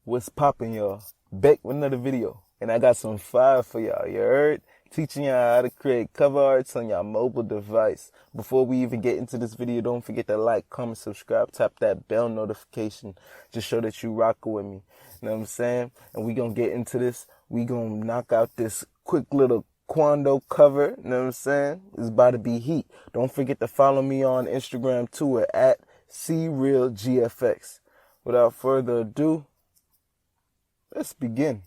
What's poppin', y'all? Back with another video, and I got some fire for y'all. You heard? Teaching y'all how to create cover arts on your mobile device. Before we even get into this video, don't forget to like, comment, subscribe, tap that bell notification. Just show that you rockin' with me. You know what I'm saying? And we gonna get into this. We gonna knock out this quick little Quando cover. You know what I'm saying? It's about to be heat. Don't forget to follow me on Instagram too at CRealGFX. Without further ado, let's begin.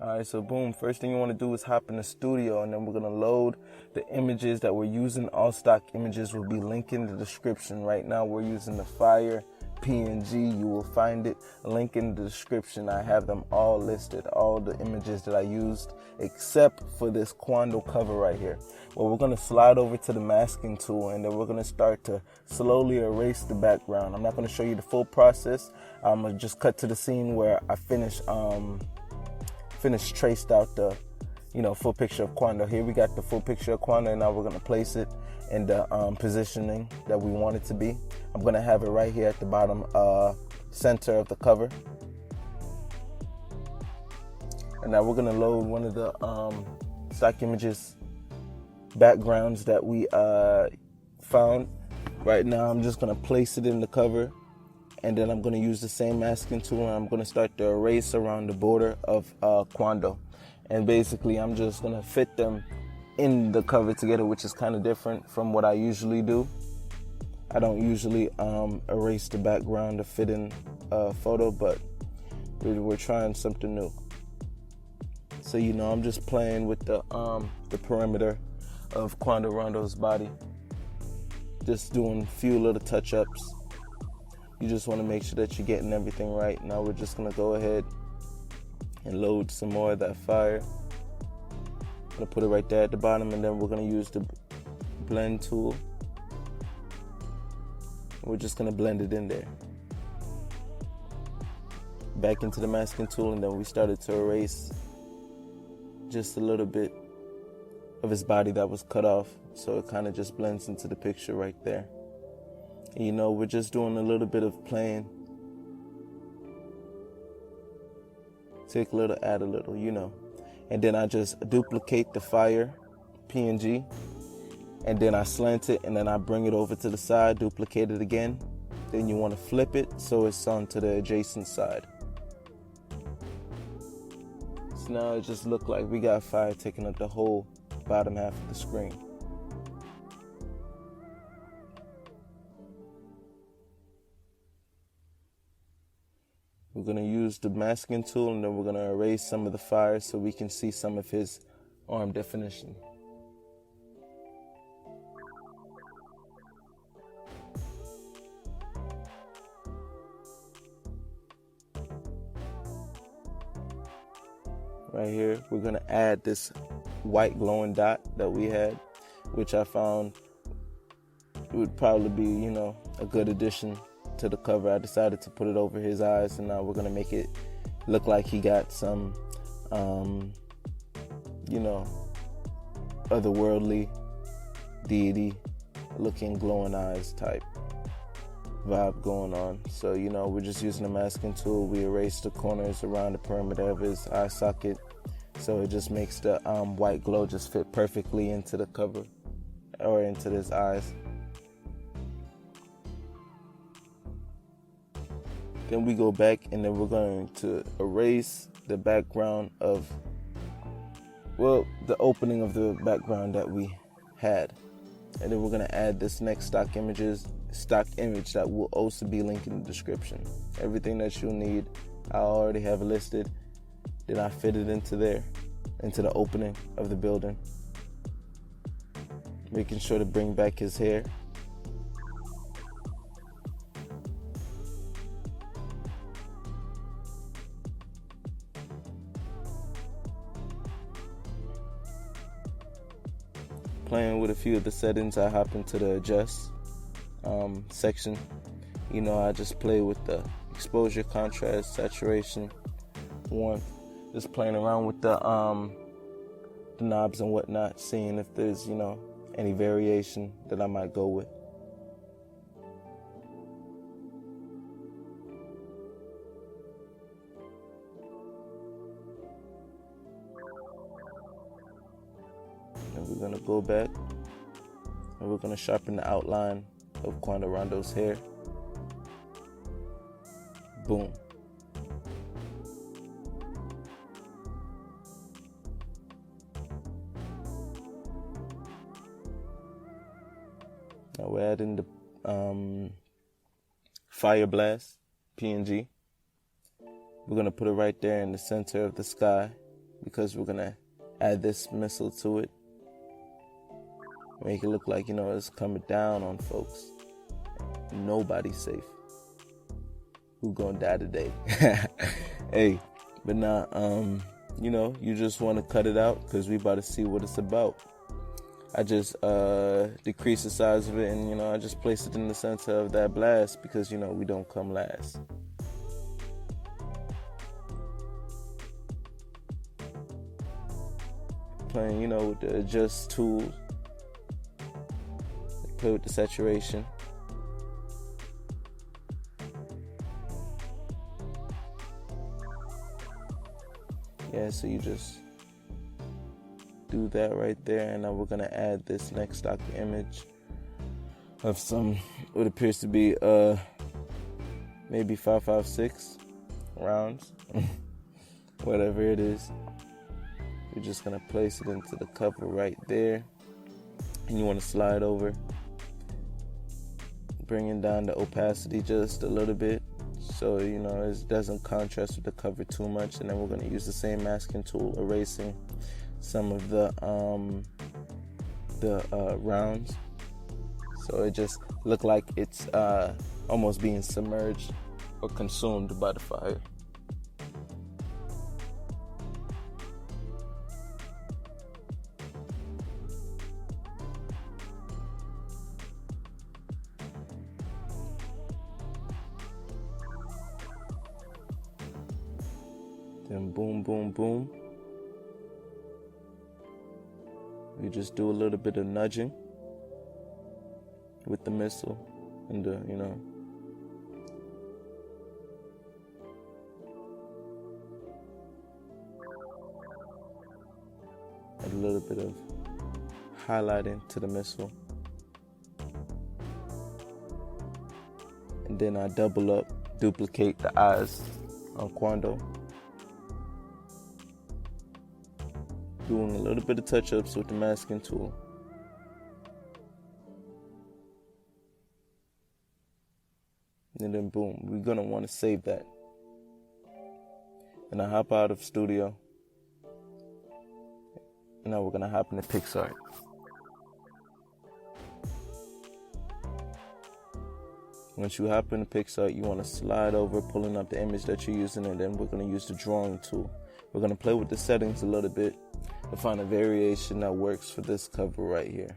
Alright, so boom, first thing you want to do is hop in the studio, and then we're going to load the images that we're using. All stock images will be linked in the description. Right now we're using the Fire PNG. You will find it, link in the description. I have them all listed, all the images that I used, except for this Quando cover right here. Well, we're going to slide over to the masking tool, and then we're going to start to slowly erase the background. I'm not going to show you the full process. I'm going to just cut to the scene where I finished traced out the full picture of Quando. Here we got the full picture of Quando, and now we're going to place it in the positioning that we want it to be. I'm going to have it right here at the bottom center of the cover. And now we're going to load one of the stock images backgrounds that we found. Right now I'm just going to place it in the cover, and then I'm going to use the same masking tool, and I'm going to start to erase around the border of Quando. And basically I'm just going to fit them in the cover together, which is kind of different from what I usually do. I don't usually erase the background to fit in a photo, but we're trying something new. So I'm just playing with the perimeter of Quando Rondo's body, just doing a few little touch-ups. You just want to make sure that you're getting everything right. Now we're just going to go ahead and load some more of that fire. I'm going to put it right there at the bottom, and then we're going to use the blend tool. We're just going to blend it in there. Back into the masking tool, and then we started to erase just a little bit of his body that was cut off, so it kind of just blends into the picture right there. And, we're just doing a little bit of playing. Take a little, add a little, And then I just duplicate the Fire PNG, and then I slant it, and then I bring it over to the side, duplicate it again. Then you want to flip it so it's onto the adjacent side. So now it just looked like we got fire taking up the whole bottom half of the screen. We're going to use the masking tool, and then we're going to erase some of the fire so we can see some of his arm definition. Right here, we're going to add this white glowing dot that we had, which I found would probably be, a good addition to the cover. I decided to put it over his eyes, and now we're going to make it look like he got some, otherworldly deity looking glowing eyes type vibe going on. So, we're just using the masking tool. We erase the corners around the perimeter of his eye socket, so it just makes the white glow just fit perfectly into the cover or into his eyes. Then we go back, and then we're going to erase the background of, the opening of the background that we had. And then we're going to add this next stock image that will also be linked in the description. Everything that you'll need, I already have listed. Then I fit it into there, into the opening of the building. Making sure to bring back his hair. Playing with a few of the settings, I hop into the adjust section. I just play with the exposure, contrast, saturation, warmth, just playing around with the knobs and whatnot, seeing if there's any variation that I might go with. And we're gonna go back and we're gonna sharpen the outline of Quando Rondo's hair. Boom. Now we're adding the Fire Blast PNG. We're going to put it right there in the center of the sky because we're going to add this missile to it. Make it look like, it's coming down on folks. Nobody's safe. Who gonna die today? Hey, but now, you just want to cut it out because we about to see what it's about. I just decreased the size of it and, I just placed it in the center of that blast because, we don't come last. Playing, with the adjust tool. Play with the saturation. Yeah, so you just do that right there, and now we're gonna add this next stock image of what appears to be maybe 5.56 rounds, whatever it is. You're just gonna place it into the cover right there, and you want to slide over, bringing down the opacity just a little bit so it doesn't contrast with the cover too much. And then we're going to use the same masking tool, erasing some of the rounds so it just look like it's almost being submerged or consumed by the fire. Then boom, boom, boom. We just do a little bit of nudging with the missile and add a little bit of highlighting to the missile. And then I double up, duplicate the eyes on Quando. Doing a little bit of touch-ups with the masking tool. And then boom, we're gonna want to save that. And I hop out of Studio. And now we're gonna hop into Picsart. Once you hop into Picsart, you want to slide over, pulling up the image that you're using, and then we're gonna use the drawing tool. We're gonna play with the settings a little bit to find a variation that works for this cover right here.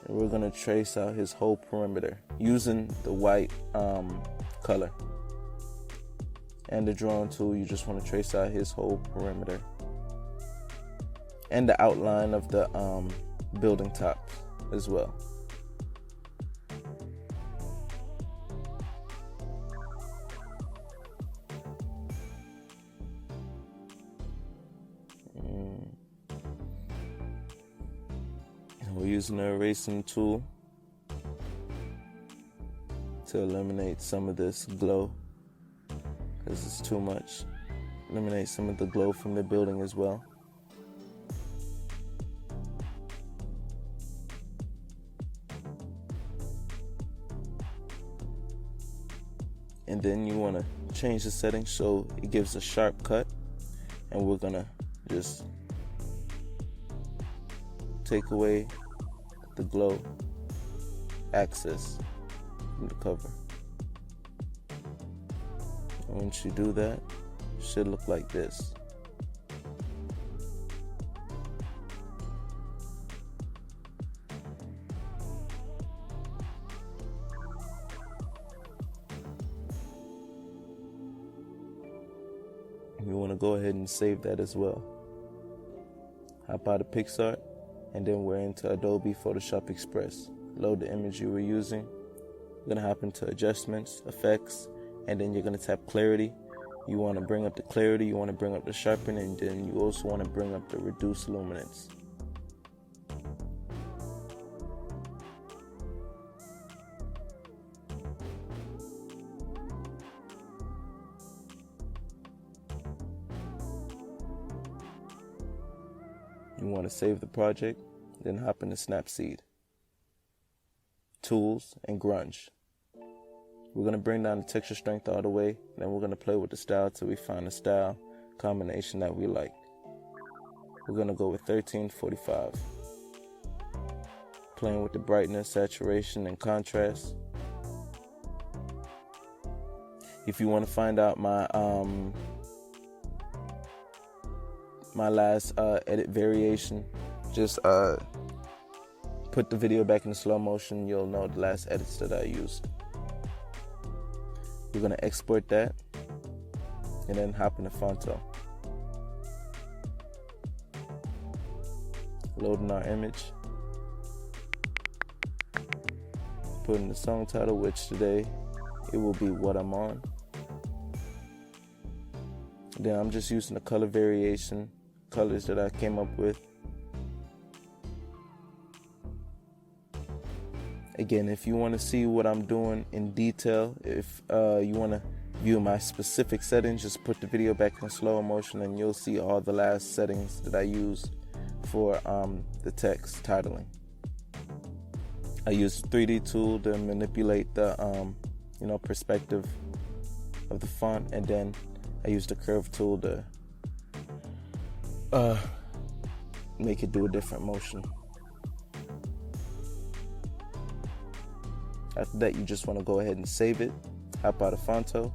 And we're gonna trace out his whole perimeter using the white color. And the drawing tool, you just want to trace out his whole perimeter. And the outline of the building tops as well. We're using the erasing tool to eliminate some of this glow because it's too much. Eliminate some of the glow from the building as well. And then you want to change the settings so it gives a sharp cut, and we're gonna just take away the glow access from the cover. And once you do that, it should look like this. You want to go ahead and save that as well. Hop out of Picsart, and then we're into Adobe Photoshop Express. Load the image you were using. You're going to hop into Adjustments, Effects, and then you're going to tap Clarity. You want to bring up the clarity, you want to bring up the sharpening, and then you also want to bring up the reduced luminance. You want to save the project, then hop into Snapseed, Tools, and Grunge. We're going to bring down the texture strength all the way, then we're going to play with the style till we find a style combination that we like. We're going to go with 1345. Playing with the brightness, saturation, and contrast. If you want to find out my last edit variation, just put the video back in slow motion. You'll know the last edits that I used. We're gonna export that and then hop into Phonto. Loading our image. Putting the song title, which today it will be What I'm On. Then I'm just using the color variation, colors that I came up with. Again, if you want to see what I'm doing in detail, if you want to view my specific settings, just put the video back in slow motion and you'll see all the last settings that I used for the text titling. I used the 3D tool to manipulate the perspective of the font, and then I used the curve tool to make it do a different motion. After that, you just want to go ahead and save it, hop out of Phonto,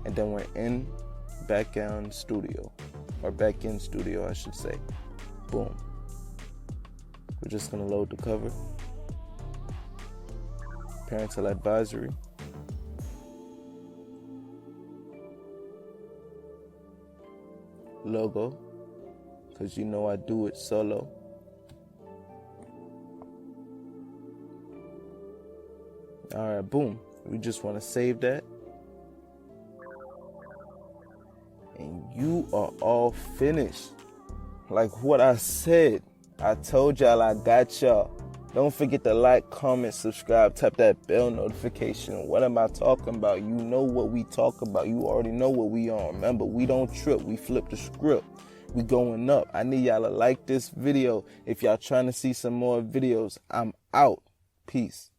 and then we're in back-end studio, I should say. Boom. We're just going to load the cover. Parental advisory. Logo, because you know I do it solo. Alright, boom. We just want to save that. And you are all finished. Like what I said, I told y'all I got y'all. Don't forget to like, comment, subscribe, tap that bell notification. What am I talking about? You know what we talk about. You already know what we on. Remember, we don't trip. We flip the script. We going up. I need y'all to like this video. If y'all trying to see some more videos, I'm out. Peace.